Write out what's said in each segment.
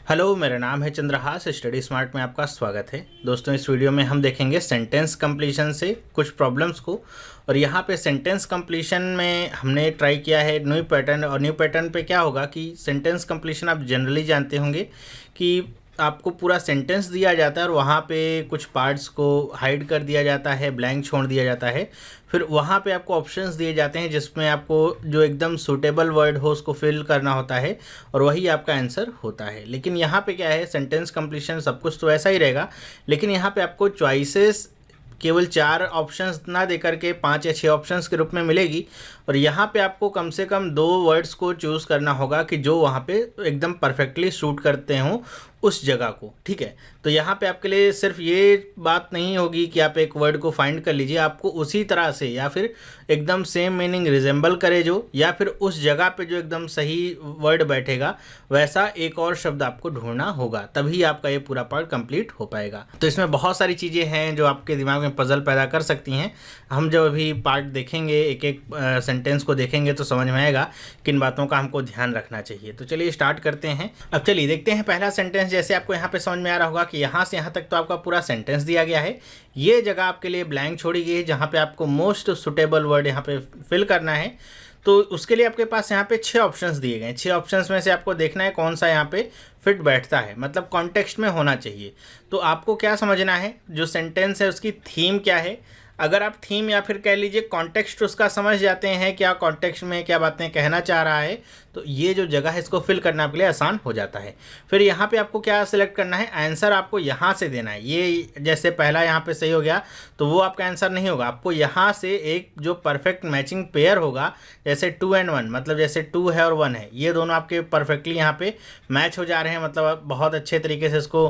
Hello, मेरा नाम है चंद्रहास। स्टडी स्मार्ट में आपका स्वागत है। दोस्तों, इस वीडियो में हम देखेंगे सेंटेंस कंप्लीशन से कुछ प्रॉब्लम्स को। और यहाँ पे सेंटेंस कंप्लीशन में हमने ट्राई किया है न्यू पैटर्न। और न्यू पैटर्न पे क्या होगा कि सेंटेंस कंप्लीशन आप जनरली जानते होंगे कि आपको पूरा सेंटेंस दिया जाता है और वहाँ पे कुछ पार्ट्स को हाइड कर दिया जाता है, ब्लैंक छोड़ दिया जाता है। फिर वहाँ पे आपको ऑप्शंस दिए जाते हैं जिसमें आपको जो एकदम सूटेबल वर्ड हो उसको फिल करना होता है और वही आपका आंसर होता है। लेकिन यहाँ पे क्या है, सेंटेंस कंप्लीशन सब कुछ तो ऐसा ही रहेगा, लेकिन यहाँ पे आपको चॉइसेस केवल 4 ऑप्शंस ना देकर के 5 या 6 ऑप्शंस के रूप में मिलेगी। और यहाँ पे आपको कम से कम 2 वर्ड्स को चूज़ करना होगा कि जो वहाँ पे एकदम परफेक्टली सूट करते हों उस जगह को। ठीक है, तो यहाँ पे आपके लिए सिर्फ ये बात नहीं होगी कि आप एक वर्ड को फाइंड कर लीजिए, आपको उसी तरह से या फिर एकदम सेम मीनिंग रिजेंबल करे जो, या फिर उस जगह पे जो एकदम सही वर्ड बैठेगा वैसा एक और शब्द आपको ढूंढना होगा, तभी आपका ये पूरा पार्ट कंप्लीट हो पाएगा। तो इसमें बहुत सारी चीज़ें हैं जो आपके दिमाग में पजल पैदा कर सकती हैं। हम जब अभी पार्ट देखेंगे, एक एक सेंटेंस को देखेंगे तो समझ में आएगा किन बातों का हमको ध्यान रखना चाहिए। तो चलिए स्टार्ट करते हैं। अब चलिए देखते हैं पहला सेंटेंस। जैसे आपको यहाँ पे समझ में आ रहा होगा कि यहाँ से यहाँ तक तो आपका पूरा सेंटेंस दिया गया है, ये जगह आपके लिए ब्लैंक छोड़ी गई है जहाँ पे आपको मोस्ट सुटेबल वर्ड यहाँ पे फिल करना है। तो उसके लिए आपके पास यहाँ पे 6 ऑप्शंस दिए गए हैं। 6 ऑप्शंस में से आपको देखना है कौन सा यहाँ पे फिट बैठता है, मतलब कॉन्टेक्स्ट में होना चाहिए। तो आपको क्या समझना है, जो सेंटेंस है उसकी थीम क्या है। अगर आप थीम या फिर कह लीजिए कॉन्टेक्स्ट उसका समझ जाते हैं, क्या कॉन्टेक्स्ट में क्या बातें कहना चाह रहा है, तो ये जो जगह है इसको फिल करना आपके लिए आसान हो जाता है। फिर यहाँ पे आपको क्या सिलेक्ट करना है, आंसर आपको यहाँ से देना है। ये जैसे पहला यहाँ पे सही हो गया तो वो आपका आंसर नहीं होगा, आपको यहाँ से एक जो परफेक्ट मैचिंग पेयर होगा, जैसे 2 and 1, मतलब जैसे 2 है और 1 है, ये दोनों आपके परफेक्टली यहाँ पे मैच हो जा रहे हैं, मतलब आप बहुत अच्छे तरीके से इसको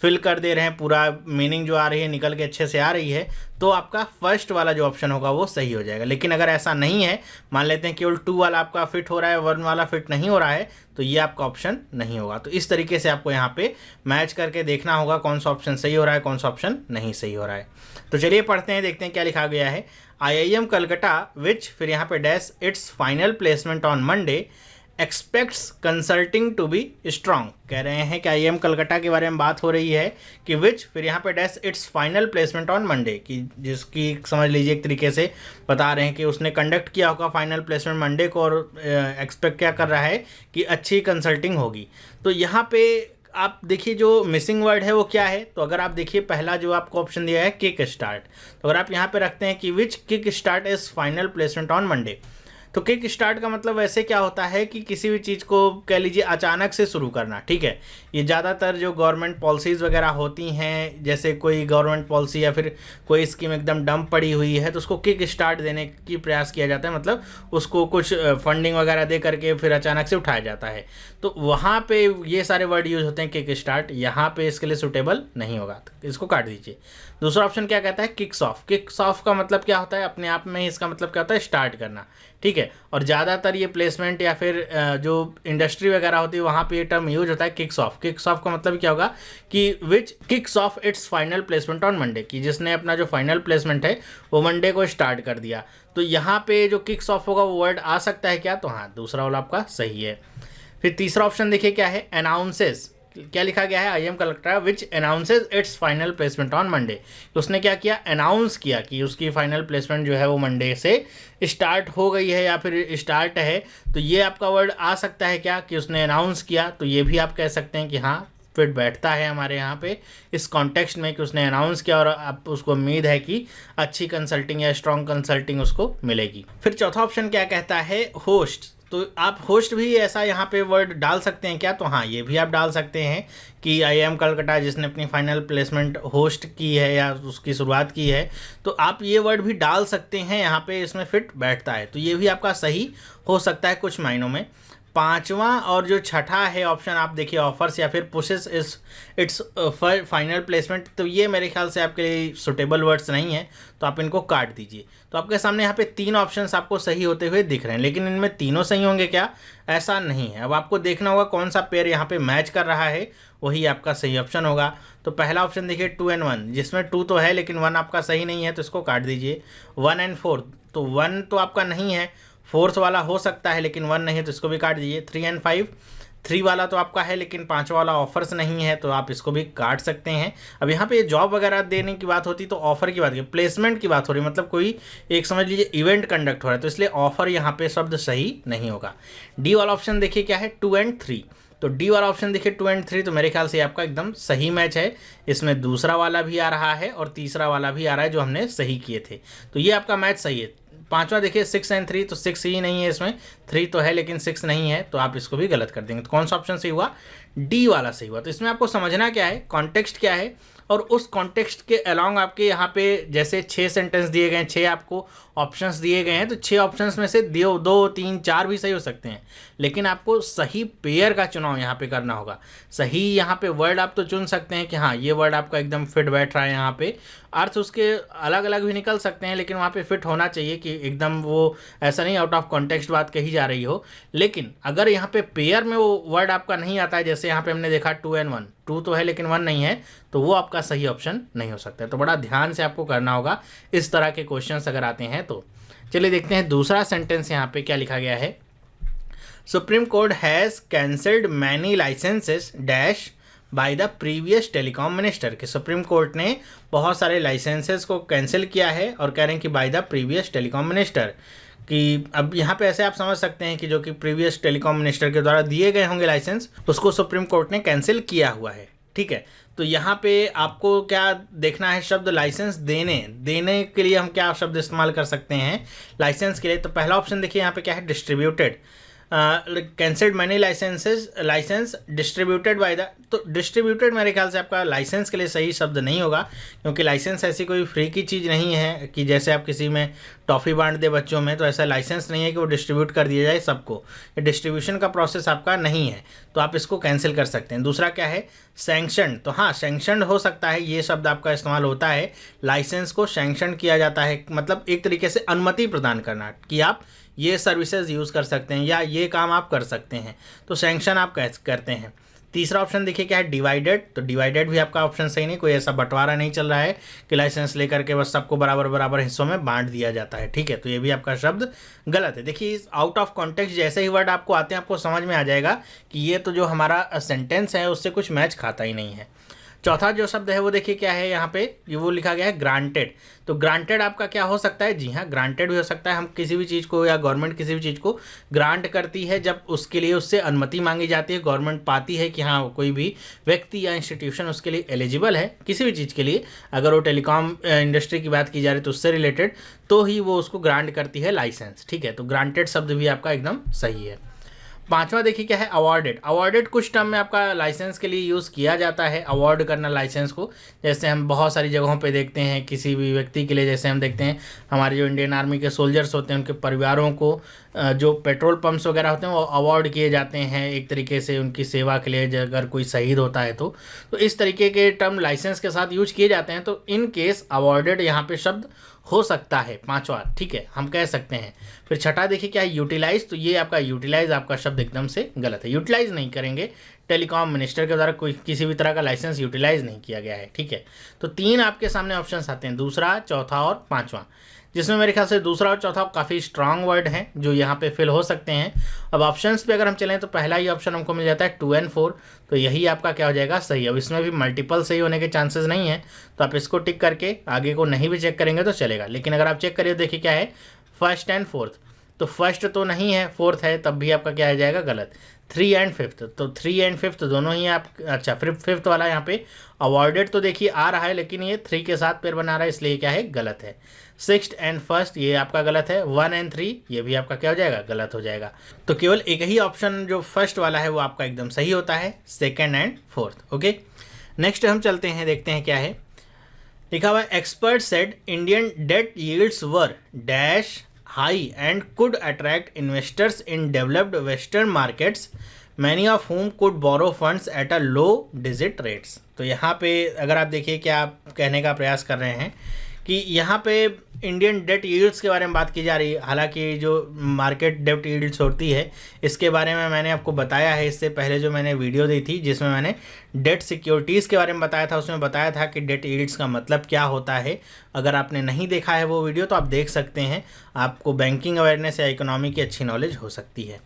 फिल कर दे रहे हैं, पूरा मीनिंग जो आ रही है निकल के अच्छे से आ रही है, तो आपका फर्स्ट वाला जो ऑप्शन होगा वो सही हो जाएगा। लेकिन अगर ऐसा नहीं है, मान लेते हैं केवल 2 वाला आपका फिट हो रहा है, 1 वाला फिट नहीं हो रहा है, तो ये आपका ऑप्शन नहीं होगा। तो इस तरीके से आपको यहाँ पे मैच करके देखना होगा कौन सा ऑप्शन सही हो रहा है, कौन सा ऑप्शन नहीं सही हो रहा है। तो चलिए पढ़ते हैं, देखते हैं क्या लिखा गया है। IIM कलकत्ता विच, फिर यहाँ पे dash, it's final placement on Monday expects consulting to be strong. कह रहे हैं कि IIM कलकत्ता के बारे में बात हो रही है कि विच, फिर यहाँ पे dash, it's final placement on Monday, कि जिसकी समझ लीजिए एक तरीके से बता रहे हैं कि उसने कंडक्ट किया होगा फाइनल प्लेसमेंट मंडे को और एक्सपेक्ट क्या कर रहा है कि अच्छी कंसल्टिंग होगी। तो यहाँ पे आप देखिए जो मिसिंग वर्ड है वो क्या है। तो अगर आप देखिए पहला जो आपको ऑप्शन दिया है किक स्टार्ट, तो अगर आप यहाँ पे रखते हैं कि which kick start is final placement on Monday, तो किक स्टार्ट का मतलब वैसे क्या होता है कि किसी भी चीज़ को कह लीजिए अचानक से शुरू करना। ठीक है, ये ज़्यादातर जो गवर्नमेंट पॉलिसीज़ वगैरह होती हैं, जैसे कोई गवर्नमेंट पॉलिसी या फिर कोई स्कीम एकदम डंप पड़ी हुई है तो उसको किक स्टार्ट देने की प्रयास किया जाता है, मतलब उसको कुछ फंडिंग वगैरह दे करके फिर अचानक से उठाया जाता है। तो वहाँ पे ये सारे वर्ड यूज होते हैं किक स्टार्ट, यहाँ पे इसके लिए सुटेबल नहीं होगा, तो इसको काट दीजिए। दूसरा ऑप्शन क्या कहता है, किक्स ऑफ। किक्स ऑफ का मतलब क्या होता है, अपने आप में ही इसका मतलब क्या होता है, स्टार्ट करना। ठीक है, और ज़्यादातर ये प्लेसमेंट या फिर जो इंडस्ट्री वगैरह होती है वहाँ पे ये टर्म यूज होता है किक्स ऑफ। किक्स ऑफ का मतलब क्या होगा कि which kicks off its final placement on Monday, कि जिसने अपना जो फाइनल प्लेसमेंट है वो मंडे को स्टार्ट कर दिया। तो यहाँ पे जो किक्स ऑफ होगा वो वर्ड आ सकता है क्या, तो हाँ, दूसरा वाला आपका सही है। फिर तीसरा ऑप्शन देखिए क्या है, अनाउंसेस। क्या लिखा गया है, IIM Calcutta which announces it's final placement on Monday. तो उसने क्या किया, अनाउंस किया कि उसकी फाइनल प्लेसमेंट जो है वो मंडे से स्टार्ट हो गई है या फिर स्टार्ट है। तो ये आपका वर्ड आ सकता है क्या, कि उसने अनाउंस किया, तो ये भी आप कह सकते हैं कि हाँ फिट बैठता है हमारे यहाँ पे इस कॉन्टेक्स्ट में कि उसने अनाउंस किया और आप उसको उम्मीद है कि अच्छी कंसल्टिंग या स्ट्रॉन्ग कंसल्टिंग उसको मिलेगी। फिर चौथा ऑप्शन क्या कहता है, होस्ट। तो आप होस्ट भी ऐसा यहाँ पे वर्ड डाल सकते हैं क्या, तो हाँ, ये भी आप डाल सकते हैं कि IIM कलकत्ता जिसने अपनी फाइनल प्लेसमेंट होस्ट की है या उसकी शुरुआत की है, तो आप ये वर्ड भी डाल सकते हैं यहाँ पे, इसमें फिट बैठता है। तो ये भी आपका सही हो सकता है कुछ मायनों में। पांचवा और जो छठा है ऑप्शन, आप देखिए ऑफर्स या फिर पुशेस इस इट्स फाइनल प्लेसमेंट, तो ये मेरे ख्याल से आपके लिए सुटेबल वर्ड्स नहीं है, तो आप इनको काट दीजिए। तो आपके सामने यहाँ पे 3 ऑप्शंस आपको सही होते हुए दिख रहे हैं, लेकिन इनमें तीनों सही होंगे क्या, ऐसा नहीं है। अब आपको देखना होगा कौन सा पेयर यहाँ पे मैच कर रहा है, वही आपका सही ऑप्शन होगा। तो पहला ऑप्शन देखिए 2 and 1, जिसमें 2 तो है लेकिन 1 आपका सही नहीं है, तो इसको काट दीजिए। 1 and 4, तो 1 तो आपका नहीं है, 4th वाला हो सकता है लेकिन 1 नहीं है, तो इसको भी काट दीजिए। 3 and 5, 3 वाला तो आपका है लेकिन 5 वाला ऑफर्स नहीं है, तो आप इसको भी काट सकते हैं। अब यहाँ पे जॉब वगैरह देने की बात होती तो ऑफर की बात की, प्लेसमेंट की बात हो रही, मतलब कोई एक समझ लीजिए इवेंट कंडक्ट हो रहा है, तो इसलिए ऑफर यहाँ पे शब्द सही नहीं होगा। डी वाला ऑप्शन देखिए क्या है, 2 और 3, तो डी वाला ऑप्शन देखिए 2 और 3, तो मेरे ख्याल से आपका एकदम सही मैच है। इसमें दूसरा वाला भी आ रहा है और तीसरा वाला भी आ रहा है जो हमने सही किए थे, तो ये आपका मैच सही है। 5वां देखिए 6 और 3, तो 6 ही नहीं है इसमें, 3 तो है लेकिन 6 नहीं है, तो आप इसको भी गलत कर देंगे। तो कौन सा ऑप्शन सही हुआ, डी वाला सही हुआ। तो इसमें आपको समझना क्या है, कॉन्टेक्स्ट क्या है, और उस कॉन्टेक्स्ट के अलोंग आपके यहाँ पे जैसे 6 सेंटेंस दिए गए हैं, 6 आपको ऑप्शंस दिए गए हैं, तो 6 ऑप्शंस में से 2, 3, 4 भी सही हो सकते हैं, लेकिन आपको सही पेयर का चुनाव यहाँ पे करना होगा। सही यहाँ पे वर्ड आप तो चुन सकते हैं कि हाँ ये वर्ड आपका एकदम फिट बैठ रहा है, यहाँ पे अर्थ उसके अलग अलग भी निकल सकते हैं, लेकिन वहाँ पे फिट होना चाहिए कि एकदम वो ऐसा नहीं आउट ऑफ कॉन्टेक्स्ट बात कही जा रही हो। लेकिन अगर यहाँ पे पेयर में वो वर्ड आपका नहीं आता है, जैसे यहाँ पे हमने देखा 2 और 1, 2 तो है लेकिन 1 नहीं है, तो वो आपका सही ऑप्शन नहीं हो सकता है। तो बड़ा ध्यान से आपको करना होगा इस तरह के क्वेश्चंस अगर आते हैं तो। चलिए देखते हैं दूसरा सेंटेंस यहाँ पे क्या लिखा गया है। Supreme Court has cancelled many licences dash by the previous telecom minister, कि सुप्रीम कोर्ट ने बहुत सारे लाइसेंसेस को कैंसिल किया है और कह रहे हैं कि bye the previous telecom minister, कि अब यहाँ पे ऐसे आप समझ सकते हैं कि जो कि प्रीवियस टेलीकॉम मिनिस्टर के द्वारा दिए गए होंगे लाइसेंस, उसको सुप्रीम कोर्ट ने कैंसिल किया हुआ है। ठीक है, तो यहाँ पे आपको क्या देखना है, शब्द लाइसेंस देने के लिए हम क्या शब्द इस्तेमाल कर सकते हैं लाइसेंस के लिए। तो पहला ऑप्शन देखिए यहाँ पे क्या है, distributed, cancelled many licence distributed by the, तो डिस्ट्रीब्यूटेड मेरे ख्याल से आपका लाइसेंस के लिए सही शब्द नहीं होगा, क्योंकि लाइसेंस ऐसी कोई फ्री की चीज़ नहीं है कि जैसे आप किसी में टॉफ़ी बांट दे बच्चों में, तो ऐसा लाइसेंस नहीं है कि वो डिस्ट्रीब्यूट कर दिया जाए सबको, ये डिस्ट्रीब्यूशन का प्रोसेस आपका नहीं है, तो आप इसको कैंसिल कर सकते हैं। दूसरा क्या है, सैंक्शन, तो हाँ सैंक्शन हो सकता है, ये शब्द आपका इस्तेमाल होता है, लाइसेंस को सैंक्शन किया जाता है, मतलब एक तरीके से अनुमति प्रदान करना कि आप ये सर्विसेज यूज़ कर सकते हैं या ये काम आप कर सकते हैं, तो सैंक्शन आप करते हैं। तीसरा ऑप्शन देखिए क्या है, डिवाइडेड, तो डिवाइडेड भी आपका ऑप्शन सही नहीं, कोई ऐसा बंटवारा नहीं चल रहा है कि लाइसेंस लेकर के बस सबको बराबर बराबर हिस्सों में बांट दिया जाता है। ठीक है, तो ये भी आपका शब्द गलत है। देखिए इस आउट ऑफ कॉन्टेक्स्ट जैसे ही वर्ड आपको आते हैं आपको समझ में आ जाएगा कि ये तो जो हमारा सेंटेंस है उससे कुछ मैच खाता ही नहीं है। चौथा जो शब्द है वो देखिए क्या है, यहाँ पे ये वो लिखा गया है ग्रांटेड, तो ग्रांटेड आपका क्या हो सकता है, जी हाँ ग्रांटेड भी हो सकता है, हम किसी भी चीज़ को या गवर्नमेंट किसी भी चीज़ को ग्रांट करती है जब उसके लिए उससे अनुमति मांगी जाती है, गवर्नमेंट पाती है कि हाँ कोई भी व्यक्ति या इंस्टीट्यूशन उसके लिए एलिजिबल है किसी भी चीज़ के लिए, अगर वो टेलीकॉम इंडस्ट्री की बात की जा रही है तो उससे रिलेटेड, तो ही वो उसको ग्रांट करती है लाइसेंस। ठीक है, तो ग्रांटेड शब्द भी आपका एकदम सही है। पांचवा देखिए क्या है, अवॉर्डेड, अवॉर्डेड कुछ टर्म में आपका लाइसेंस के लिए यूज़ किया जाता है, अवॉर्ड करना लाइसेंस को, जैसे हम बहुत सारी जगहों पे देखते हैं किसी भी व्यक्ति के लिए, जैसे हम देखते हैं हमारे जो इंडियन आर्मी के सोल्जर्स होते हैं उनके परिवारों को जो पेट्रोल पंप्स वगैरह होते हैं वो अवार्ड किए जाते हैं एक तरीके से उनकी सेवा के लिए, अगर कोई शहीद होता है तो इस तरीके के टर्म लाइसेंस के साथ यूज किए जाते हैं, तो इन केस अवॉर्डेड यहाँ पे शब्द हो सकता है पांचवा। ठीक है, हम कह सकते हैं। फिर छठा देखिए क्या है, यूटिलाइज, तो ये आपका यूटिलाइज आपका शब्द एकदम से गलत है, यूटिलाइज नहीं करेंगे, टेलीकॉम मिनिस्टर के द्वारा कोई किसी भी तरह का लाइसेंस यूटिलाइज नहीं किया गया है। ठीक है, तो तीन आपके सामने ऑप्शंस आते हैं, दूसरा, चौथा और पांचवा, जिसमें मेरे ख्याल से दूसरा और चौथा काफ़ी स्ट्रांग वर्ड हैं जो यहाँ पे फिल हो सकते हैं। अब ऑप्शंस पे अगर हम चलें तो पहला ही ऑप्शन हमको मिल जाता है 2 और 4, तो यही आपका क्या हो जाएगा, सही। अब इसमें भी मल्टीपल सही होने के चांसेस नहीं है, तो आप इसको टिक करके आगे को नहीं भी चेक करेंगे तो चलेगा, लेकिन अगर आप चेक करिए देखिए क्या है, फर्स्ट एंड फोर्थ, तो फर्स्ट तो नहीं है, फोर्थ है, तब भी आपका क्या आ जाएगा, गलत। 3 और 5, तो 3 और 5 दोनों ही आप, अच्छा फिफ्थ वाला यहाँ पे अवॉर्डेड तो देखिए आ रहा है, लेकिन ये 3 के साथ पेयर बना रहा है, इसलिए क्या है, गलत है। 6th और 1st ये आपका गलत है, 1 और 3 ये भी आपका क्या हो जाएगा, गलत हो जाएगा। तो केवल एक ही ऑप्शन जो फर्स्ट वाला है वो आपका एकदम सही होता है, 2nd और 4th। ओके, नेक्स्ट हम चलते हैं, देखते हैं क्या है, लिखा हुआ है, expert said Indian debt yields were dash high and could attract investors in developed western markets, many of whom could borrow funds at a low digit rates। तो यहाँ पे अगर आप देखिए क्या आप कहने का प्रयास कर रहे हैं कि यहाँ पे इंडियन डेट यील्ड्स के बारे में बात की जा रही है, हालांकि जो मार्केट डेट यील्ड्स होती है इसके बारे में मैंने आपको बताया है इससे पहले, जो मैंने वीडियो दी थी जिसमें मैंने डेट सिक्योरिटीज़ के बारे में बताया था, उसमें बताया था कि डेट यील्ड्स का मतलब क्या होता है। अगर आपने नहीं देखा है वो वीडियो तो आप देख सकते हैं, आपको बैंकिंग अवेयरनेस या इकोनॉमी की अच्छी नॉलेज हो सकती है।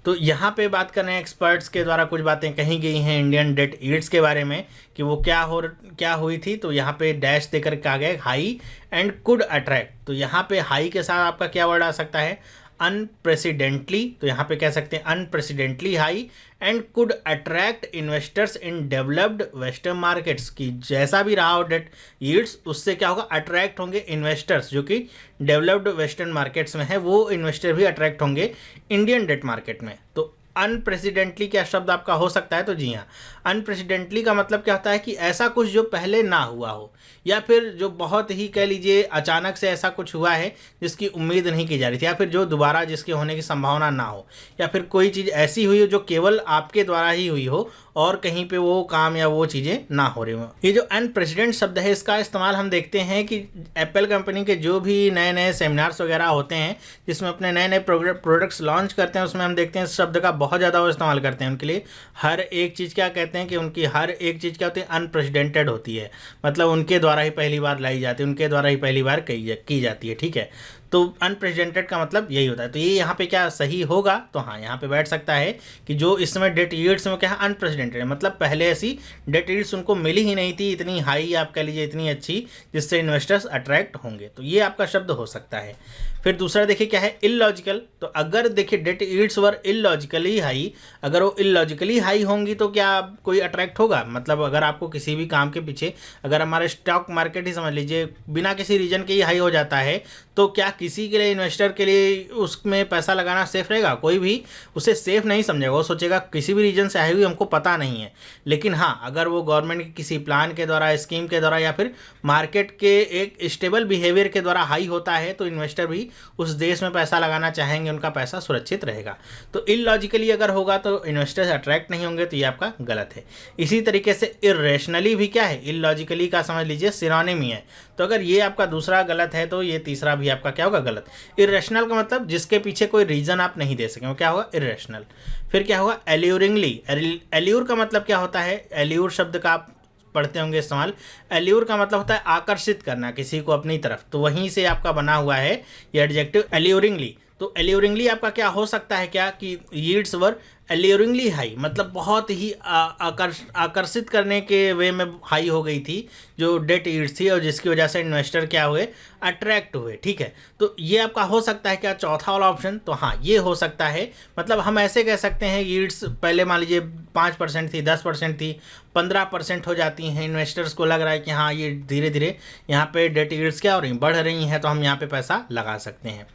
तो यहाँ पे बात कर रहे हैं, एक्सपर्ट्स के द्वारा कुछ बातें कही गई हैं इंडियन डेट यील्ड्स के बारे में कि वो क्या हुई थी। तो यहाँ पे डैश देकर कहा गया हाई एंड कुड अट्रैक्ट। तो यहाँ पे हाई के साथ आपका क्या वर्ड आ सकता है, अनप्रेसिडेंटली। तो यहाँ पे कह सकते हैं unprecedentedly high and could attract investors in developed western markets, की जैसा भी रहा हो डेट यील्ड्स उससे क्या होगा, अट्रैक्ट होंगे इन्वेस्टर्स जो कि डेवलप्ड वेस्टर्न मार्केट्स में है, वो इन्वेस्टर भी अट्रैक्ट होंगे इंडियन डेट मार्केट में। तो अनप्रेसिडेंटली क्या शब्द आपका हो सकता है, तो जी हाँ, अनप्रेसिडेंटली का मतलब क्या होता है कि ऐसा कुछ जो पहले ना हुआ हो, या फिर जो बहुत ही कह लीजिए अचानक से ऐसा कुछ हुआ है जिसकी उम्मीद नहीं की जा रही थी, या फिर जो दोबारा जिसके होने की संभावना ना हो, या फिर कोई चीज़ ऐसी हुई हो जो केवल आपके द्वारा ही हुई हो और कहीं पे वो काम या वो चीज़ें ना हो रही हो। ये जो अनप्रेसिडेंट शब्द है इसका इस्तेमाल हम देखते हैं कि एप्पल कंपनी के जो भी नए नए सेमिनार्स वगैरह होते हैं जिसमें अपने नए नए प्रोडक्ट्स लॉन्च करते हैं, उसमें हम देखते हैं इस शब्द का बहुत ज़्यादा वो इस्तेमाल करते हैं। उनके लिए हर एक चीज़ क्या कहते हैं कि उनकी हर एक चीज़ क्या होती है, अनप्रेसिडेंटेड होती है, मतलब उनके द्वारा ही पहली बार लाई जाती है, उनके द्वारा ही पहली बार की जाती है। ठीक है, तो अनप्रेसिडेंटेड का मतलब यही होता है। तो ये यहाँ पे क्या सही होगा, तो हाँ यहाँ पे बैठ सकता है कि जो इसमें डेट यील्ड्स में क्या है, अनप्रेसिडेंटेड है, मतलब पहले ऐसी डेट यील्ड्स उनको मिली ही नहीं थी इतनी हाई, आप कह लीजिए इतनी अच्छी, जिससे इन्वेस्टर्स अट्रैक्ट होंगे। तो ये आपका शब्द हो सकता है। फिर दूसरा देखिए क्या है, इलॉजिकल। तो अगर देखिए डेट यील्ड्स वर इलॉजिकली हाई, अगर वो इलॉजिकली हाई होंगी तो क्या कोई अट्रैक्ट होगा, मतलब अगर आपको किसी भी काम के पीछे, अगर हमारे स्टॉक मार्केट ही समझ लीजिए बिना किसी रीजन के ही हाई हो जाता है, तो क्या किसी के लिए, इन्वेस्टर के लिए उसमें पैसा लगाना सेफ रहेगा? कोई भी उसे सेफ नहीं समझेगा, वो सोचेगा किसी भी रीजन से आई हुई हमको पता नहीं है। लेकिन हाँ, अगर वो गवर्नमेंट के किसी प्लान के द्वारा, स्कीम के द्वारा, या फिर मार्केट के एक स्टेबल बिहेवियर के द्वारा हाई होता है, तो इन्वेस्टर भी उस देश में पैसा लगाना चाहेंगे, उनका पैसा सुरक्षित रहेगा। तो इलॉजिकली अगर होगा तो इन्वेस्टर्स अट्रैक्ट नहीं होंगे, तो ये आपका गलत है। इसी तरीके से इरेशनली भी क्या है, इलॉजिकली का समझ लीजिए सिनोनिम ही है। तो अगर ये आपका दूसरा गलत है तो ये तीसरा भी आपका क्या होगा, गलत। इरेशनल का मतलब जिसके पीछे कोई रीजन आप नहीं दे सकें, वो क्या होगा, इरेशनल। फिर क्या होगा, एल्यूरिंगली। एल्यूर का मतलब क्या होता है, एल्यूर शब्द का आप पढ़ते होंगे इस्तेमाल। एल्यूर का मतलब होता है आकर्षित करना किसी को अपनी तरफ, तो वहीं से आपका बना हुआ है ये एडजेक्टिव एल्यूरिंगली। तो एल्यूरिंगली आपका क्या हो सकता है, क्या कि यील्ड्स वर एल्यूरिंगली हाई, मतलब बहुत ही आकर्षित करने के वे में हाई हो गई थी जो डेट यील्ड्स थी, और जिसकी वजह से इन्वेस्टर क्या हुए, अट्रैक्ट हुए। ठीक है, तो ये आपका हो सकता है क्या, चौथा वाला ऑप्शन। तो हाँ ये हो सकता है, मतलब हम ऐसे कह सकते हैं यील्ड्स पहले मान लीजिए 5% थी, 10% थी, 15% हो जाती हैं, इन्वेस्टर्स को लग रहा है कि हाँ ये धीरे धीरे यहाँ पे डेट यील्ड्स क्या हो रही, बढ़ रही हैं, तो हम यहाँ पे पैसा लगा सकते हैं।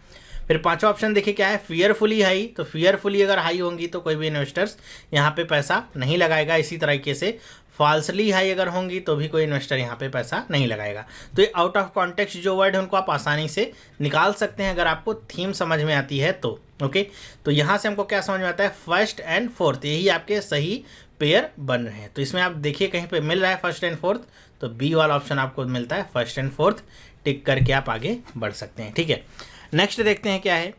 फिर पांचवा ऑप्शन देखिए क्या है, फियरफुली हाई। तो फियरफुली अगर हाई होंगी तो कोई भी इन्वेस्टर्स यहाँ पे पैसा नहीं लगाएगा। इसी तरीके से फॉल्सली हाई अगर होंगी तो भी कोई इन्वेस्टर यहाँ पे पैसा नहीं लगाएगा। तो ये आउट ऑफ कॉन्टेक्स्ट जो वर्ड है उनको आप आसानी से निकाल सकते हैं अगर आपको थीम समझ में आती है तो। ओके, तो यहाँ से हमको क्या समझ में आता है, फर्स्ट एंड फोर्थ, यही आपके सही पेयर बन रहे हैं। तो इसमें आप देखिए कहीं पे मिल रहा है फर्स्ट एंड फोर्थ, तो बी वाला ऑप्शन आपको मिलता है फर्स्ट एंड फोर्थ, टिक करके आप आगे बढ़ सकते हैं। ठीक है, नेक्स्ट देखते हैं क्या है,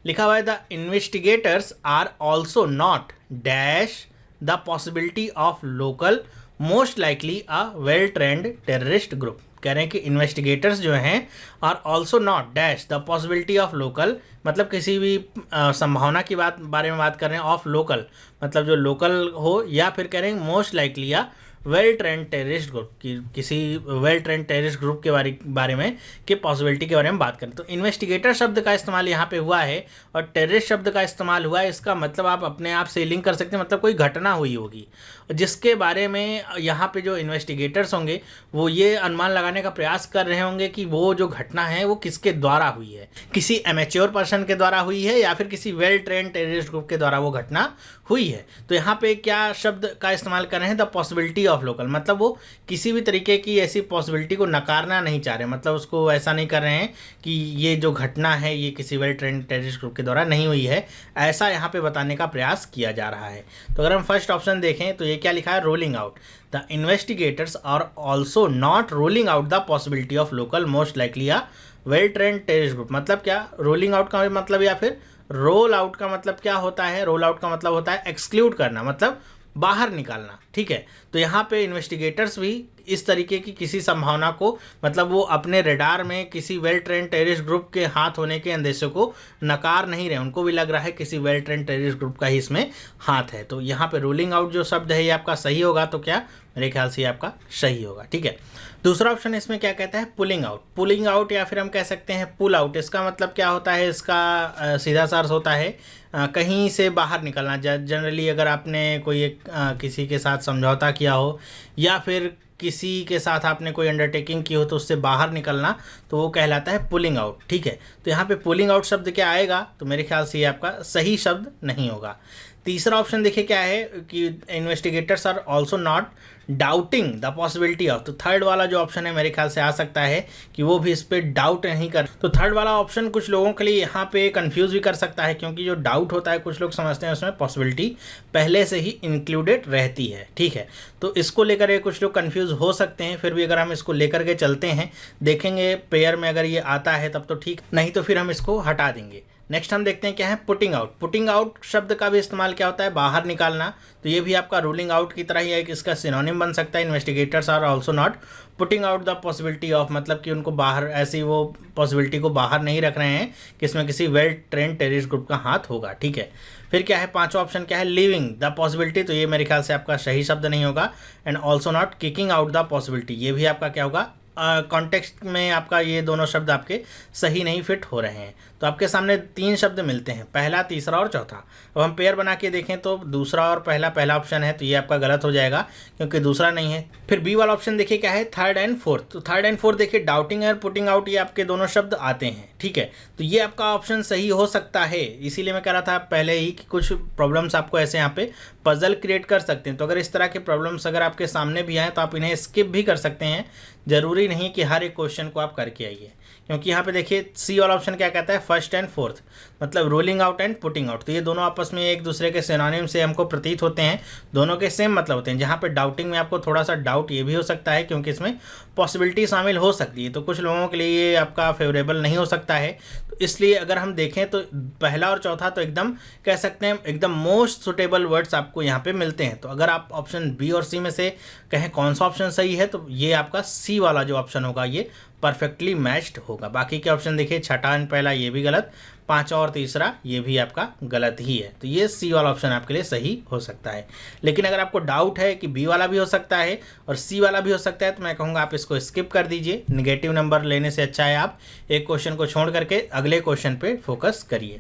लिखा हुआ है the investigators are also not dash the possibility of local most likely a well trained terrorist group. कह रहे हैं कि इन्वेस्टिगेटर्स जो हैं are also not dash the possibility of local, मतलब किसी भी संभावना की बारे में बात कर रहे हैं, ऑफ लोकल मतलब जो लोकल हो, या फिर कह रहे हैं मोस्ट लाइकली या वेल ट्रेंड टेररिस्ट ग्रुप की, किसी वेल ट्रेंड टेररिस्ट ग्रुप के बारे में के पॉसिबिलिटी के बारे में बात करें। तो इन्वेस्टिगेटर शब्द का इस्तेमाल यहाँ पे हुआ है और टेररिस्ट शब्द का इस्तेमाल हुआ है। इसका मतलब आप अपने आप से लिंक कर सकते हैं, मतलब कोई घटना हुई होगी जिसके बारे में यहाँ पे जो इन्वेस्टिगेटर्स होंगे वो ये अनुमान लगाने का प्रयास कर रहे होंगे कि वो जो घटना है वो किसके द्वारा हुई है, किसी एमेच्योर पर्सन के द्वारा हुई है या फिर किसी वेल ट्रेंड टेररिस्ट ग्रुप के द्वारा वो घटना हुई है। तो यहाँ पे क्या शब्द का इस्तेमाल कर रहे हैं, द पॉसिबिलिटी ऑफ लोकल, मतलब वो किसी भी तरीके की ऐसी पॉसिबिलिटी को नकारना नहीं चाह रहे, मतलब उसको ऐसा नहीं कर रहे हैं कि ये जो घटना है ये किसी वेल ट्रेंड टेररिस्ट ग्रुप के द्वारा नहीं हुई है, ऐसा यहाँ पे बताने का प्रयास किया जा रहा है। तो अगर हम फर्स्ट ऑप्शन देखें तो ये क्या लिखा है, rolling out, the investigators are also not rolling out the possibility of local most likely a well trained terrorist group. मतलब क्या, रोलिंग आउट का मतलब या फिर रोल आउट का मतलब क्या होता है, रोल आउट का मतलब होता है एक्सक्लूड करना, मतलब बाहर निकालना, ठीक है। तो यहाँ पे इन्वेस्टिगेटर्स भी इस तरीके की किसी संभावना को, मतलब वो अपने रडार में किसी वेल ट्रेंड टेररिस्ट ग्रुप के हाथ होने के अंदेशे को नकार नहीं रहे, उनको भी लग रहा है किसी वेल ट्रेंड टेररिस्ट ग्रुप का ही इसमें हाथ है। तो यहाँ पे रूलिंग आउट जो शब्द है ये आपका सही होगा, तो क्या मेरे ख्याल से ये आपका सही होगा, ठीक है। दूसरा ऑप्शन इसमें क्या कहता है, पुलिंग आउट। पुलिंग आउट या फिर हम कह सकते हैं पुल आउट, इसका मतलब क्या होता है, इसका सीधा सा अर्थ होता है कहीं से बाहर निकलना। जनरली अगर आपने कोई एक किसी के साथ समझौता किया हो या फिर किसी के साथ आपने कोई अंडरटेकिंग की हो तो उससे बाहर निकलना, तो वो कहलाता है पुलिंग आउट, ठीक है। तो यहाँ पे पुलिंग आउट शब्द क्या आएगा, तो मेरे ख्याल से ये आपका सही शब्द नहीं होगा। तीसरा ऑप्शन देखिए क्या है कि investigators are also not doubting the possibility of, तो थर्ड वाला जो ऑप्शन है मेरे ख्याल से आ सकता है कि वो भी इस पर डाउट नहीं कर। तो थर्ड वाला ऑप्शन कुछ लोगों के लिए यहाँ पे कंफ्यूज भी कर सकता है, क्योंकि जो डाउट होता है कुछ लोग समझते हैं उसमें पॉसिबिलिटी पहले से ही इंक्लूडेड रहती है, ठीक है। तो इसको लेकर ये कुछ लोग कंफ्यूज हो सकते हैं, फिर भी अगर हम इसको लेकर के चलते हैं, देखेंगे पेयर में अगर ये आता है तब तो ठीक, नहीं तो फिर हम इसको हटा देंगे। नेक्स्ट हम देखते हैं क्या है, पुटिंग आउट। पुटिंग आउट शब्द का भी इस्तेमाल क्या होता है, बाहर निकालना, तो ये भी आपका रूलिंग आउट की तरह ही है कि इसका सिनोनिम बन सकता है। Investigators are also not putting out the possibility of, मतलब कि उनको बाहर, ऐसी वो पॉसिबिलिटी को बाहर नहीं रख रहे हैं कि इसमें किसी वेल ट्रेंड टेररिस्ट ग्रुप का हाथ होगा, ठीक है। फिर क्या है, पांचवा ऑप्शन क्या है, लिविंग द पॉसिबिलिटी, तो ये मेरे ख्याल से आपका सही शब्द नहीं होगा। And also not kicking out the possibility, ये भी आपका क्या होगा, कॉन्टेक्स्ट में आपका ये दोनों शब्द आपके सही नहीं फिट हो रहे हैं। तो आपके सामने तीन शब्द मिलते हैं, पहला, तीसरा और चौथा। अब हम पेयर बना के देखें तो दूसरा और पहला ऑप्शन है, तो ये आपका गलत हो जाएगा क्योंकि दूसरा नहीं है। फिर बी वाला ऑप्शन देखिए क्या है, थर्ड एंड फोर्थ। तो थर्ड एंड फोर्थ देखिए डाउटिंग और पुटिंग आउट, ये आपके दोनों शब्द आते हैं, ठीक है। तो ये आपका ऑप्शन सही हो सकता है, इसीलिए मैं कह रहा था पहले ही कि कुछ प्रॉब्लम्स आपको ऐसे यहाँ पे पजल क्रिएट कर सकते हैं। तो अगर इस तरह के प्रॉब्लम्स अगर आपके सामने भी आए तो आप इन्हें स्किप भी कर सकते हैं, ज़रूरी नहीं कि हर एक क्वेश्चन को आप करके आइए। क्योंकि यहाँ पे देखिए सी वाला ऑप्शन क्या कहता है, फर्स्ट एंड फोर्थ, मतलब rolling out and putting out, तो ये दोनों आपस में एक दूसरे के सिनोनिम से हमको प्रतीत होते हैं, दोनों के सेम मतलब होते हैं। जहाँ पे डाउटिंग में आपको थोड़ा सा डाउट ये भी हो सकता है क्योंकि इसमें पॉसिबिलिटी शामिल हो सकती है, तो कुछ लोगों के लिए ये आपका फेवरेबल नहीं हो सकता है। तो इसलिए अगर हम देखें तो पहला और चौथा तो एकदम कह सकते हैं एकदम मोस्ट सुटेबल वर्ड्स आपको यहाँ पे मिलते हैं। तो अगर आप ऑप्शन बी और सी में से कहें कौन सा ऑप्शन सही है, तो ये आपका सी वाला जो ऑप्शन होगा ये परफेक्टली मैच्ड होगा। बाकी के ऑप्शन देखिए, छठा एंड पहला ये भी गलत, पांचवा और तीसरा ये भी आपका गलत ही है। तो ये सी वाला ऑप्शन आपके लिए सही हो सकता है। लेकिन अगर आपको डाउट है कि बी वाला भी हो सकता है और सी वाला भी हो सकता है, तो मैं कहूँगा आप इसको स्किप कर दीजिए। नेगेटिव नंबर लेने से अच्छा है आप एक क्वेश्चन को छोड़ करके अगले क्वेश्चन पे फोकस करिए।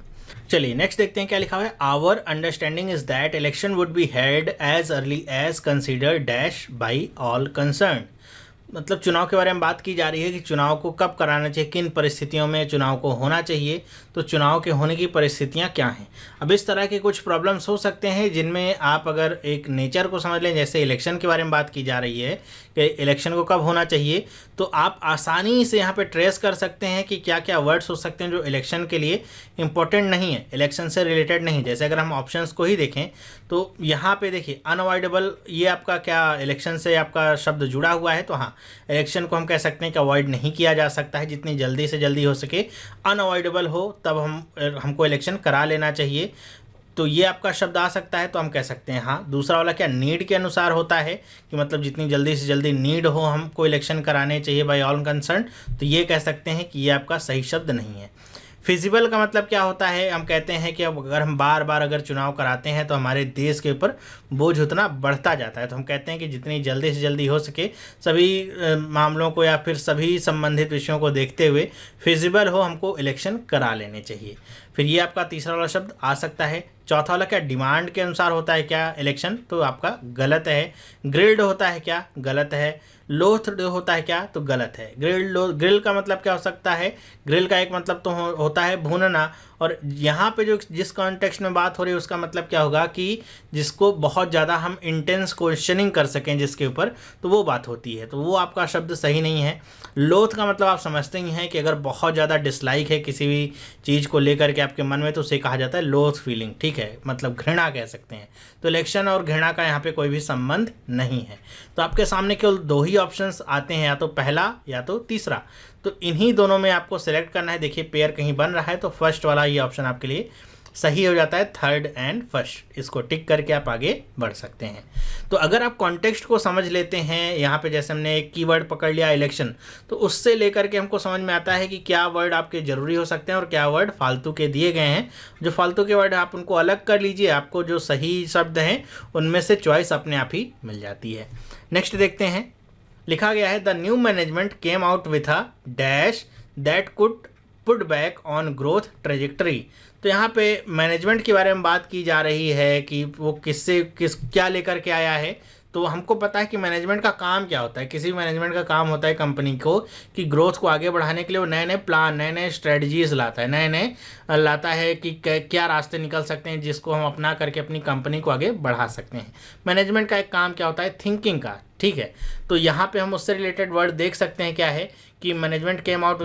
चलिए नेक्स्ट देखते हैं क्या लिखा हुआ है। Our understanding is that election would be held as early as consider dash by all concern, मतलब चुनाव के बारे में बात की जा रही है कि चुनाव को कब कराना चाहिए, किन परिस्थितियों में चुनाव को होना चाहिए, तो चुनाव के होने की परिस्थितियां क्या हैं। अब इस तरह के कुछ प्रॉब्लम्स हो सकते हैं जिनमें आप अगर एक नेचर को समझ लें, जैसे इलेक्शन के बारे में बात की जा रही है कि इलेक्शन को कब होना चाहिए, तो आप आसानी से यहाँ पे ट्रेस कर सकते हैं कि क्या क्या वर्ड्स हो सकते हैं जो इलेक्शन के लिए इंपॉर्टेंट नहीं है, इलेक्शन से रिलेटेड नहीं। जैसे अगर हम ऑप्शंस को ही देखें तो यहाँ पे देखिए अनअवॉइडेबल, ये आपका क्या इलेक्शन से आपका शब्द जुड़ा हुआ है, तो हाँ इलेक्शन को हम कह सकते हैं कि अवॉइड नहीं किया जा सकता है, जितनी जल्दी से जल्दी हो सके अनअवॉइडेबल हो तब हमको इलेक्शन करा लेना चाहिए। तो ये आपका शब्द आ सकता है, तो हम कह सकते हैं हाँ। दूसरा वाला क्या, नीड के अनुसार होता है कि मतलब जितनी जल्दी से जल्दी नीड हो हमको इलेक्शन कराने चाहिए बाय ऑल कंसर्न, तो ये कह सकते हैं कि ये आपका सही शब्द नहीं है। फिजिबल का मतलब क्या होता है, हम कहते हैं कि अब अगर हम बार बार अगर चुनाव कराते हैं तो हमारे देश के ऊपर बोझ उतना बढ़ता जाता है, तो हम कहते हैं कि जितनी जल्दी से जल्दी हो सके सभी मामलों को या फिर सभी संबंधित विषयों को देखते हुए फिजिबल हो हमको इलेक्शन करा लेने चाहिए। फिर ये आपका तीसरा वाला शब्द आ सकता है। चौथा वाला क्या, डिमांड के अनुसार होता है क्या इलेक्शन, तो आपका गलत है। ग्रिल्ड होता है क्या, गलत है। लोथ्ड होता है क्या, तो गलत है। ग्रिल का मतलब क्या हो सकता है, ग्रिल का एक मतलब तो होता है भूनना, और यहाँ पे जो जिस कॉन्टेक्स्ट में बात हो रही है उसका मतलब क्या होगा कि जिसको बहुत ज़्यादा हम इंटेंस क्वेश्चनिंग कर सकें जिसके ऊपर, तो वो बात होती है, तो वो आपका शब्द सही नहीं है। लोथ का मतलब आप समझते ही हैं कि अगर बहुत ज़्यादा डिसलाइक है किसी भी चीज़ को लेकर के आपके मन में, तो उसे कहा जाता है लोथ फीलिंग, ठीक है, मतलब घृणा कह सकते हैं। तो इलेक्शन और घृणा का यहाँ पे कोई भी संबंध नहीं है। तो आपके सामने केवल दो ही ऑप्शंस आते हैं, या तो पहला या तो तीसरा, तो इन्हीं दोनों में आपको सेलेक्ट करना है। देखिए पेयर कहीं बन रहा है तो फर्स्ट वाला ये ऑप्शन आपके लिए सही हो जाता है थर्ड एंड फर्स्ट। इसको टिक करके आप आगे बढ़ सकते हैं। तो अगर आप कॉन्टेक्स्ट को समझ लेते हैं, यहाँ पे जैसे हमने एक कीवर्ड पकड़ लिया इलेक्शन, तो उससे लेकर के हमको समझ में आता है कि क्या वर्ड आपके ज़रूरी हो सकते हैं और क्या वर्ड फालतू के दिए गए हैं। जो फालतू के वर्ड आप उनको अलग कर लीजिए, आपको जो सही शब्द हैं उनमें से चॉइस अपने आप ही मिल जाती है। नेक्स्ट देखते हैं, लिखा गया है the new management came out with a dash that could put back on growth trajectory. तो यहाँ पे मैनेजमेंट के बारे में बात की जा रही है कि वो क्या लेकर के आया है। तो हमको पता है कि मैनेजमेंट का काम क्या होता है। किसी भी मैनेजमेंट का काम होता है कंपनी को कि ग्रोथ को आगे बढ़ाने के लिए वो नए नए प्लान, नए नए स्ट्रेटजीज लाता है, नए नए लाता है कि क्या रास्ते निकल सकते हैं जिसको हम अपना करके अपनी कंपनी को आगे बढ़ा सकते हैं। मैनेजमेंट का एक काम क्या होता है, थिंकिंग का, ठीक है। तो यहाँ पे हम उससे रिलेटेड वर्ड देख सकते हैं क्या है कि management came out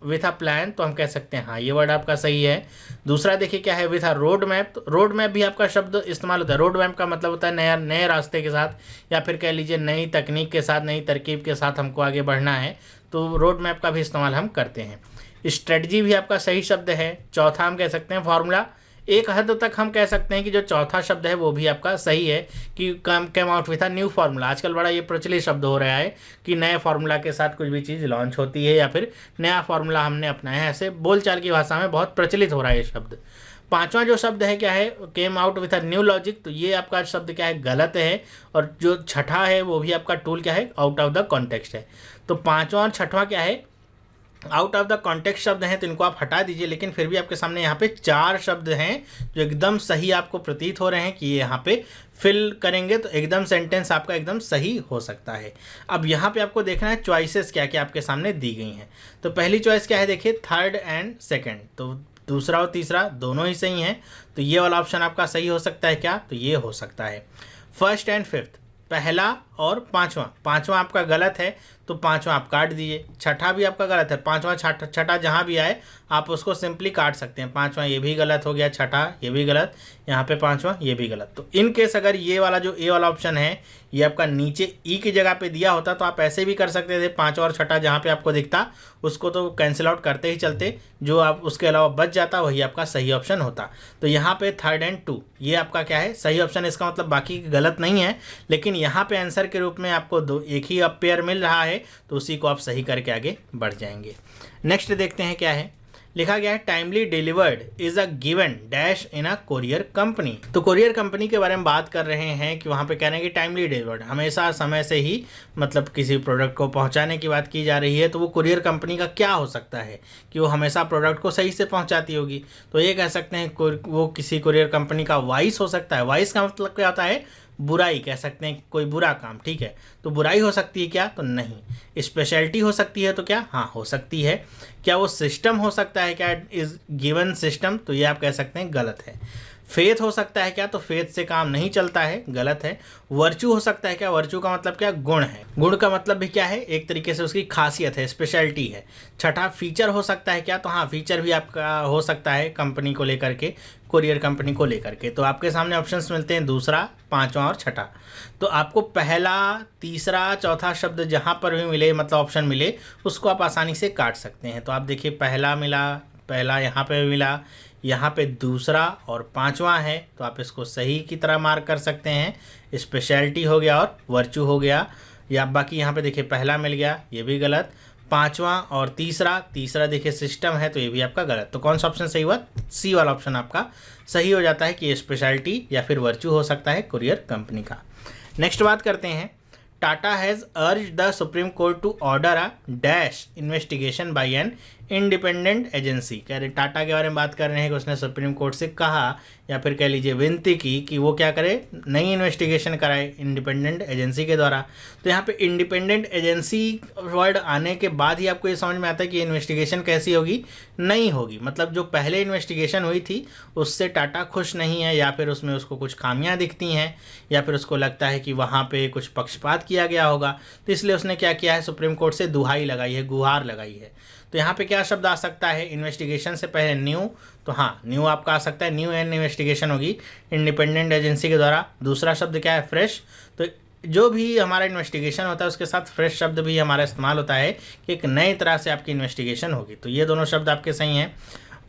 with a plan, तो हम कह सकते हैं हाँ ये वर्ड आपका सही है। दूसरा देखिए क्या है, विथ अ रोड मैप। तो रोड मैप भी आपका शब्द इस्तेमाल होता है। रोड मैप का मतलब होता है नए रास्ते के साथ, या फिर कह लीजिए नई तकनीक के साथ, नई तरकीब के साथ हमको आगे बढ़ना है, तो रोड मैप का भी इस्तेमाल हम करते हैं। स्ट्रेटजी भी आपका सही शब्द है। चौथा हम कह सकते हैं फॉर्मूला। एक हद तक हम कह सकते हैं कि जो चौथा शब्द है वो भी आपका सही है कि come out with a new formula. आजकल बड़ा ये प्रचलित शब्द हो रहा है कि नए फार्मूला के साथ कुछ भी चीज़ लॉन्च होती है या फिर नया फार्मूला हमने अपनाया है, ऐसे बोलचाल की भाषा में बहुत प्रचलित हो रहा है ये शब्द। पांचवा जो शब्द है क्या है, came out with a new logic, तो ये आपका शब्द क्या है, गलत है। और जो छठा है वो भी आपका टूल क्या है, आउट ऑफ द कॉन्टेक्स्ट है। तो पांचवा और छठवां क्या है, आउट ऑफ द कॉन्टेक्स्ट शब्द हैं, तो इनको आप हटा दीजिए। लेकिन फिर भी आपके सामने यहाँ पे 4 शब्द हैं जो एकदम सही आपको प्रतीत हो रहे हैं कि ये यहाँ पे फिल करेंगे तो एकदम सेंटेंस आपका एकदम सही हो सकता है। अब यहाँ पे आपको देखना है चॉइसेस क्या क्या आपके सामने दी गई हैं। तो पहली चॉइस क्या है, देखिए थर्ड एंड सेकेंड, तो दूसरा और तीसरा दोनों ही सही हैं, तो ये वाला ऑप्शन आपका सही हो सकता है क्या, तो ये हो सकता है। फर्स्ट एंड फिफ्थ, पहला और पांचवा आपका गलत है, तो पांचवा आप काट दीजिए। छठा भी आपका गलत है, पांचवा छठा जहाँ भी आए आप उसको सिंपली काट सकते हैं। पांचवा ये भी गलत हो गया, छठा ये भी गलत, यहाँ पे पांचवा ये भी गलत। तो इन केस अगर ये वाला जो ए वाला ऑप्शन है ये आपका नीचे ई की जगह पे दिया होता तो आप ऐसे भी कर सकते थे। पांचवा और छठा जहाँ पे आपको दिखता उसको तो कैंसिल आउट करते ही चलते, जो आप उसके अलावा बच जाता वही आपका सही ऑप्शन होता। तो यहाँ पे थर्ड एंड टू ये आपका क्या है, सही ऑप्शन। इसका मतलब बाकी गलत नहीं है, लेकिन यहाँ पे आंसर के रूप में आपको एक ही पेयर मिल रहा है, तो उसी को आप सही करके आगे बढ़ जाएंगे। नेक्स्ट देखते हैं क्या है, लिखा गया है timely delivered is a given dash in a courier company. तो कोरियर कंपनी के बारे में बात कर रहे हैं कि वहाँ पे कह रहे हैं कि टाइमली डिलीवर्ड, हमेशा समय से ही मतलब किसी प्रोडक्ट को पहुँचाने की बात की जा रही है। तो वो कोरियर कंपनी का क्या हो सकता है कि वो हमेशा प्रोडक्ट को सही से पहुँचाती होगी। तो ये कह सकते हैं वो किसी कोरियर कंपनी का वाइस हो सकता है। वाइस का मतलब क्या होता है, बुराई कह सकते हैं, कोई बुरा काम, ठीक है। तो बुराई हो सकती है क्या, तो नहीं। स्पेशलिटी हो सकती है तो क्या, हाँ हो सकती है। क्या वो सिस्टम हो सकता है क्या, इज गिवन सिस्टम, तो ये आप कह सकते हैं गलत है। फेथ हो सकता है क्या, तो फेथ से काम नहीं चलता है, गलत है। वर्चू हो सकता है क्या, वर्चू का मतलब क्या, गुण है। गुण का मतलब भी क्या है, एक तरीके से उसकी खासियत है, स्पेशलिटी है। छठा फीचर हो सकता है क्या, तो हाँ फीचर भी आपका हो सकता है कंपनी को लेकर के, कोरियर कंपनी को लेकर के। तो आपके सामने ऑप्शंस मिलते हैं दूसरा, पांचवा और छठा। तो आपको पहला, तीसरा, चौथा शब्द जहाँ पर भी मिले मतलब ऑप्शन मिले उसको आप आसानी से काट सकते हैं। तो आप देखिए पहला मिला, पहला यहाँ पे मिला, यहाँ पे दूसरा और पांचवा है, तो आप इसको सही की तरह मार्क कर सकते हैं। स्पेशलिटी हो गया और वर्चू हो गया, या बाकी यहाँ पे देखिए पहला मिल गया, ये भी गलत। पांचवा और तीसरा देखिए सिस्टम है, तो ये भी आपका गलत। तो कौन सा ऑप्शन सही हुआ, सी वाला ऑप्शन आपका सही हो जाता है कि ये स्पेशलिटी या फिर वर्चू हो सकता है कोरियर कंपनी का। नेक्स्ट बात करते हैं, Tata has urged the Supreme Court to order a dash investigation by an independent agency. कह रहे टाटा के बारे में बात कर रहे हैं कि उसने सुप्रीम कोर्ट से कहा या फिर कह लीजिए विनती की कि वो क्या करे, नई इन्वेस्टिगेशन कराए इंडिपेंडेंट एजेंसी के द्वारा। तो यहाँ पे इंडिपेंडेंट एजेंसी वर्ड आने के बाद ही आपको ये समझ में आता है कि इन्वेस्टिगेशन कैसी होगी, नहीं होगी। मतलब जो पहले इन्वेस्टिगेशन हुई थी उससे टाटा खुश नहीं है, या फिर उसमें उसको कुछ खामियां दिखती हैं, या फिर उसको लगता है कि वहाँ पे कुछ पक्षपात किया गया होगा। तो इसलिए उसने क्या किया है, सुप्रीम कोर्ट से दुहाई लगाई है, गुहार लगाई है। तो यहाँ पे क्या शब्द आ सकता है, इन्वेस्टिगेशन से पहले न्यू, तो हाँ न्यू आपका आ सकता है, न्यू एंड इन्वेस्टिगेशन होगी इंडिपेंडेंट एजेंसी के द्वारा। दूसरा शब्द क्या है, फ्रेश। तो जो भी हमारा इन्वेस्टिगेशन होता है उसके साथ फ्रेश शब्द भी हमारा इस्तेमाल होता है कि एक नई तरह से आपकी इन्वेस्टिगेशन होगी। तो ये दोनों शब्द आपके सही हैं।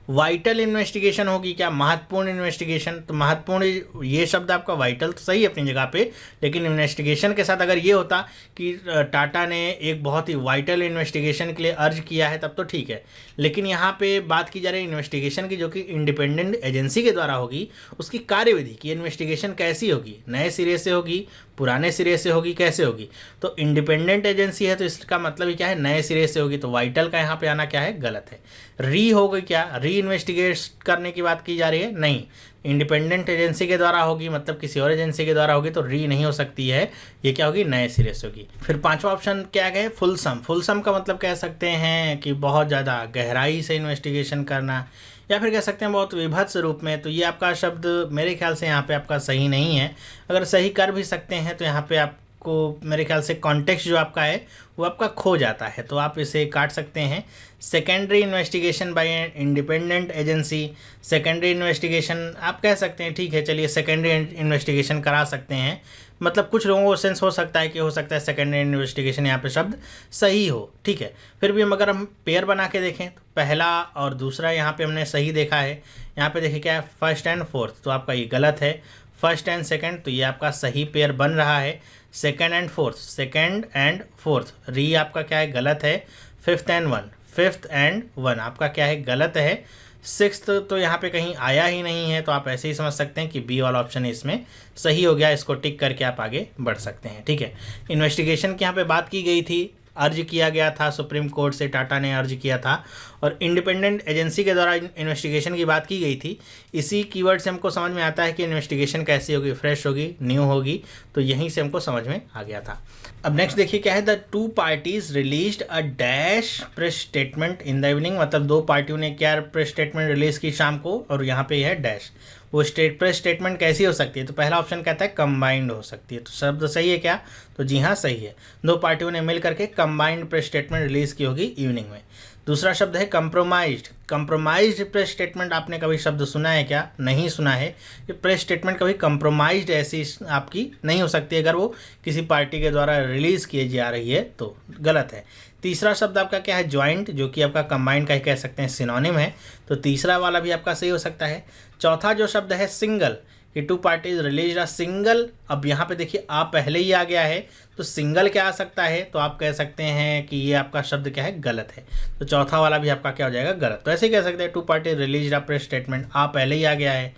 वाइटल इन्वेस्टिगेशन होगी क्या, महत्वपूर्ण इन्वेस्टिगेशन। तो महत्वपूर्ण ये शब्द आपका वाइटल तो सही है अपनी जगह पे, लेकिन इन्वेस्टिगेशन के साथ अगर ये होता कि टाटा ने एक बहुत ही वाइटल इन्वेस्टिगेशन के लिए अर्ज किया है तब तो ठीक है, लेकिन यहाँ पे बात की जा रही है इन्वेस्टिगेशन की जो कि इंडिपेंडेंट एजेंसी के द्वारा होगी, उसकी कार्यविधि की इन्वेस्टिगेशन कैसी होगी, नए सिरे से होगी, पुराने सिरे से होगी, कैसे होगी। तो इंडिपेंडेंट एजेंसी है तो इसका मतलब ही क्या है, नए सिरे से होगी। तो वाइटल का यहाँ पे आना क्या है, गलत है। री हो गई क्या, री इन्वेस्टिगेट करने की बात की जा रही है, नहीं, इंडिपेंडेंट एजेंसी के द्वारा होगी, मतलब किसी और एजेंसी के द्वारा होगी, तो री नहीं हो सकती है, ये क्या होगी, नए सिरे से होगी। फिर पांचवा ऑप्शन क्या है, फुल सम। फुल सम का मतलब कह सकते हैं कि बहुत ज़्यादा गहराई से इन्वेस्टिगेशन करना, या फिर कह सकते हैं बहुत विभत्स रूप में। तो ये आपका शब्द मेरे ख्याल से यहाँ पे आपका सही नहीं है। अगर सही कर भी सकते हैं तो यहाँ पे आपको मेरे ख्याल से कॉन्टेक्स्ट जो आपका है वो आपका खो जाता है, तो आप इसे काट सकते हैं। Secondary investigation by independent agency, secondary investigation आप कह सकते हैं, ठीक है, चलिए सेकेंडरी इन्वेस्टिगेशन करा सकते हैं। मतलब कुछ लोगों को सेंस हो सकता है कि हो सकता है सेकेंडरी इन्वेस्टिगेशन यहाँ पे शब्द सही हो, ठीक है। फिर भी अगर हम पेयर बना के देखें तो पहला और दूसरा यहाँ पे हमने सही देखा है। यहाँ पे देखिए क्या है, फर्स्ट एंड फोर्थ, तो आपका ये गलत है। फर्स्ट एंड सेकंड, तो ये आपका सही पेयर बन रहा है। Second and fourth, second and fourth, री आपका क्या है, गलत है। Fifth and one, fifth and one आपका क्या है, गलत है। सिक्स्थ तो यहाँ पे कहीं आया ही नहीं है, तो आप ऐसे ही समझ सकते हैं कि बी वाला ऑप्शन इसमें सही हो गया। इसको टिक करके आप आगे बढ़ सकते हैं, ठीक है। इन्वेस्टिगेशन की यहाँ पे बात की गई थी, अर्ज किया गया था सुप्रीम कोर्ट से, टाटा ने अर्ज किया था, और इंडिपेंडेंट एजेंसी के द्वारा इन्वेस्टिगेशन की बात की गई थी। इसी कीवर्ड से हमको समझ में आता है कि इन्वेस्टिगेशन कैसी होगी, फ्रेश होगी, न्यू होगी, तो यहीं से हमको समझ में आ गया था। अब नेक्स्ट देखिए क्या है, the two parties released a dash press statement in the evening. मतलब दो पार्टियों ने क्या प्रेस स्टेटमेंट रिलीज की शाम को, और यहाँ पे है डैश। वो प्रेस स्टेटमेंट कैसी हो सकती है, तो पहला ऑप्शन कहता है कंबाइंड हो सकती है। तो शब्द सही है क्या, तो जी हाँ सही है, दो पार्टियों ने मिल करके कंबाइंड प्रेस स्टेटमेंट रिलीज की होगी इवनिंग में। दूसरा शब्द है कंप्रोमाइज्ड। कंप्रोमाइज्ड प्रेस स्टेटमेंट आपने कभी शब्द सुना है क्या, नहीं सुना है। ये प्रेस स्टेटमेंट कभी कंप्रोमाइज्ड ऐसी आपकी नहीं हो सकती अगर वो किसी पार्टी के द्वारा रिलीज़ किए जा रही है, तो गलत है। तीसरा शब्द आपका क्या है, ज्वाइंट, जो कि आपका कंबाइंड का ही कह सकते हैं, सिनोनिम है, तो तीसरा वाला भी आपका सही हो सकता है। चौथा जो शब्द है सिंगल, कि two parties release a single. अब यहाँ पे देखिए आ पहले ही आ गया है, तो सिंगल क्या आ सकता है, तो आप कह सकते हैं कि ये आपका शब्द क्या है, गलत है। तो चौथा वाला भी आपका क्या हो जाएगा, गलत। तो ऐसे ही कह सकते हैं two parties release a press statement, आ पहले ही आ गया है।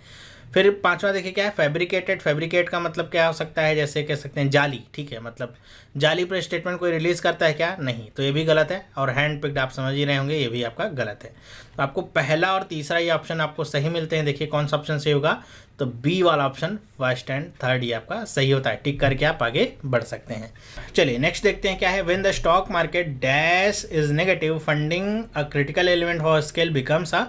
फिर पांचवा देखिए क्या है, फैब्रिकेटेड। फैब्रिकेट का मतलब क्या हो सकता है, जैसे कह सकते हैं जाली, ठीक है, मतलब जाली प्रेस स्टेटमेंट कोई रिलीज़ करता है क्या, नहीं, तो ये भी गलत है। और हैंड पिक्ड आप समझ ही रहे होंगे, ये भी आपका गलत है। तो आपको पहला और तीसरा ये ऑप्शन आपको सही मिलते हैं। देखिए कौन सा ऑप्शन सही होगा, तो बी वाला ऑप्शन फर्स्ट एंड थर्ड ये आपका सही होता है। टिक करके आप आगे बढ़ सकते हैं। चलिए नेक्स्ट देखते हैं क्या है, when the stock market dash is negative funding a critical element for scale becomes a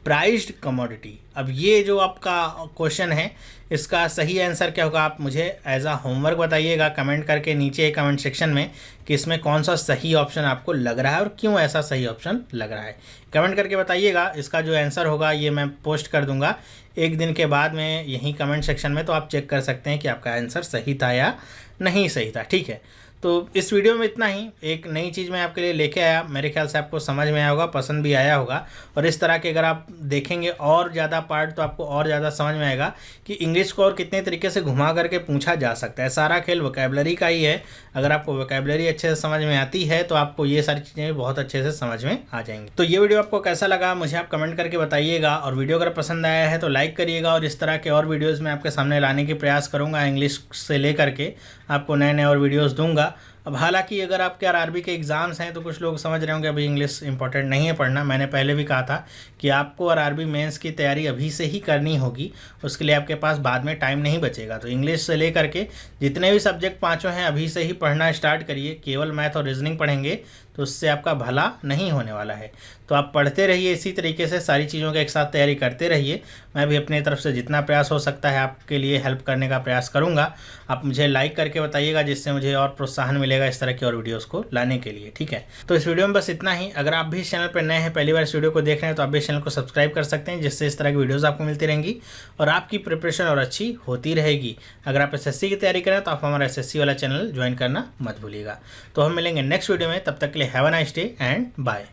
prized commodity. अब ये जो आपका क्वेश्चन है, इसका सही आंसर क्या होगा, आप मुझे एज अ होमवर्क बताइएगा कमेंट करके नीचे कमेंट सेक्शन में कि इसमें कौन सा सही ऑप्शन आपको लग रहा है और क्यों ऐसा सही ऑप्शन लग रहा है। कमेंट करके बताइएगा। इसका जो आंसर होगा ये मैं पोस्ट कर दूंगा एक दिन के बाद में यहीं कमेंट सेक्शन में, तो आप चेक कर सकते हैं कि आपका आंसर सही था या नहीं सही था, ठीक है। तो इस वीडियो में इतना ही। एक नई चीज़ मैं आपके लिए लेके आया, मेरे ख्याल से आपको समझ में आया होगा, पसंद भी आया होगा। और इस तरह के अगर आप देखेंगे और ज़्यादा पार्ट तो आपको और ज़्यादा समझ में आएगा कि इंग्लिश को और कितने तरीके से घुमा करके पूछा जा सकता है। सारा खेल वोकैबुलरी का ही है। अगर आपको वोकैबुलरी अच्छे से समझ में आती है तो आपको ये सारी चीज़ें भी बहुत अच्छे से समझ में आ जाएंगी। तो ये वीडियो आपको कैसा लगा मुझे आप कमेंट करके बताइएगा, और वीडियो अगर पसंद आया है तो लाइक करिएगा। और इस तरह के और वीडियोज़ मैं आपके सामने लाने की प्रयास करूँगा, इंग्लिश से लेकर के आपको नए नए और वीडियोज़ दूँगा। अब हालांकि अगर आपके आरआरबी के एग्ज़ाम्स हैं तो कुछ लोग समझ रहे होंगे अभी इंग्लिश इंपॉर्टेंट नहीं है पढ़ना। मैंने पहले भी कहा था कि आपको आरआरबी मेंस की तैयारी अभी से ही करनी होगी, उसके लिए आपके पास बाद में टाइम नहीं बचेगा। तो इंग्लिश से लेकर के जितने भी सब्जेक्ट पाँचों हैं अभी से ही पढ़ना स्टार्ट करिए। केवल मैथ और रीजनिंग पढ़ेंगे तो उससे आपका भला नहीं होने वाला है। तो आप पढ़ते रहिए, इसी तरीके से सारी चीज़ों के एक साथ तैयारी करते रहिए। मैं भी अपनी तरफ से जितना प्रयास हो सकता है आपके लिए हेल्प करने का प्रयास करूंगा। आप मुझे लाइक करके बताइएगा, जिससे मुझे और प्रोत्साहन मिलेगा इस तरह की और वीडियोस को लाने के लिए, ठीक है। तो इस वीडियो में बस इतना ही। अगर आप भी इस चैनल पर नए हैं, पहली बार इस वीडियो को देख रहे हैं, तो आप भी इस चैनल को सब्सक्राइब कर सकते हैं, जिससे इस तरह की वीडियोज़ आपको मिलती रहेंगी और आपकी प्रिपरेशन और अच्छी होती रहेगी। अगर आप SSC की तैयारी करें तो आप हमारा SSC वाला चैनल ज्वाइन करना मत भूलिएगा। तो हम मिलेंगे नेक्स्ट वीडियो में, तब तक के लिए have a nice day and bye.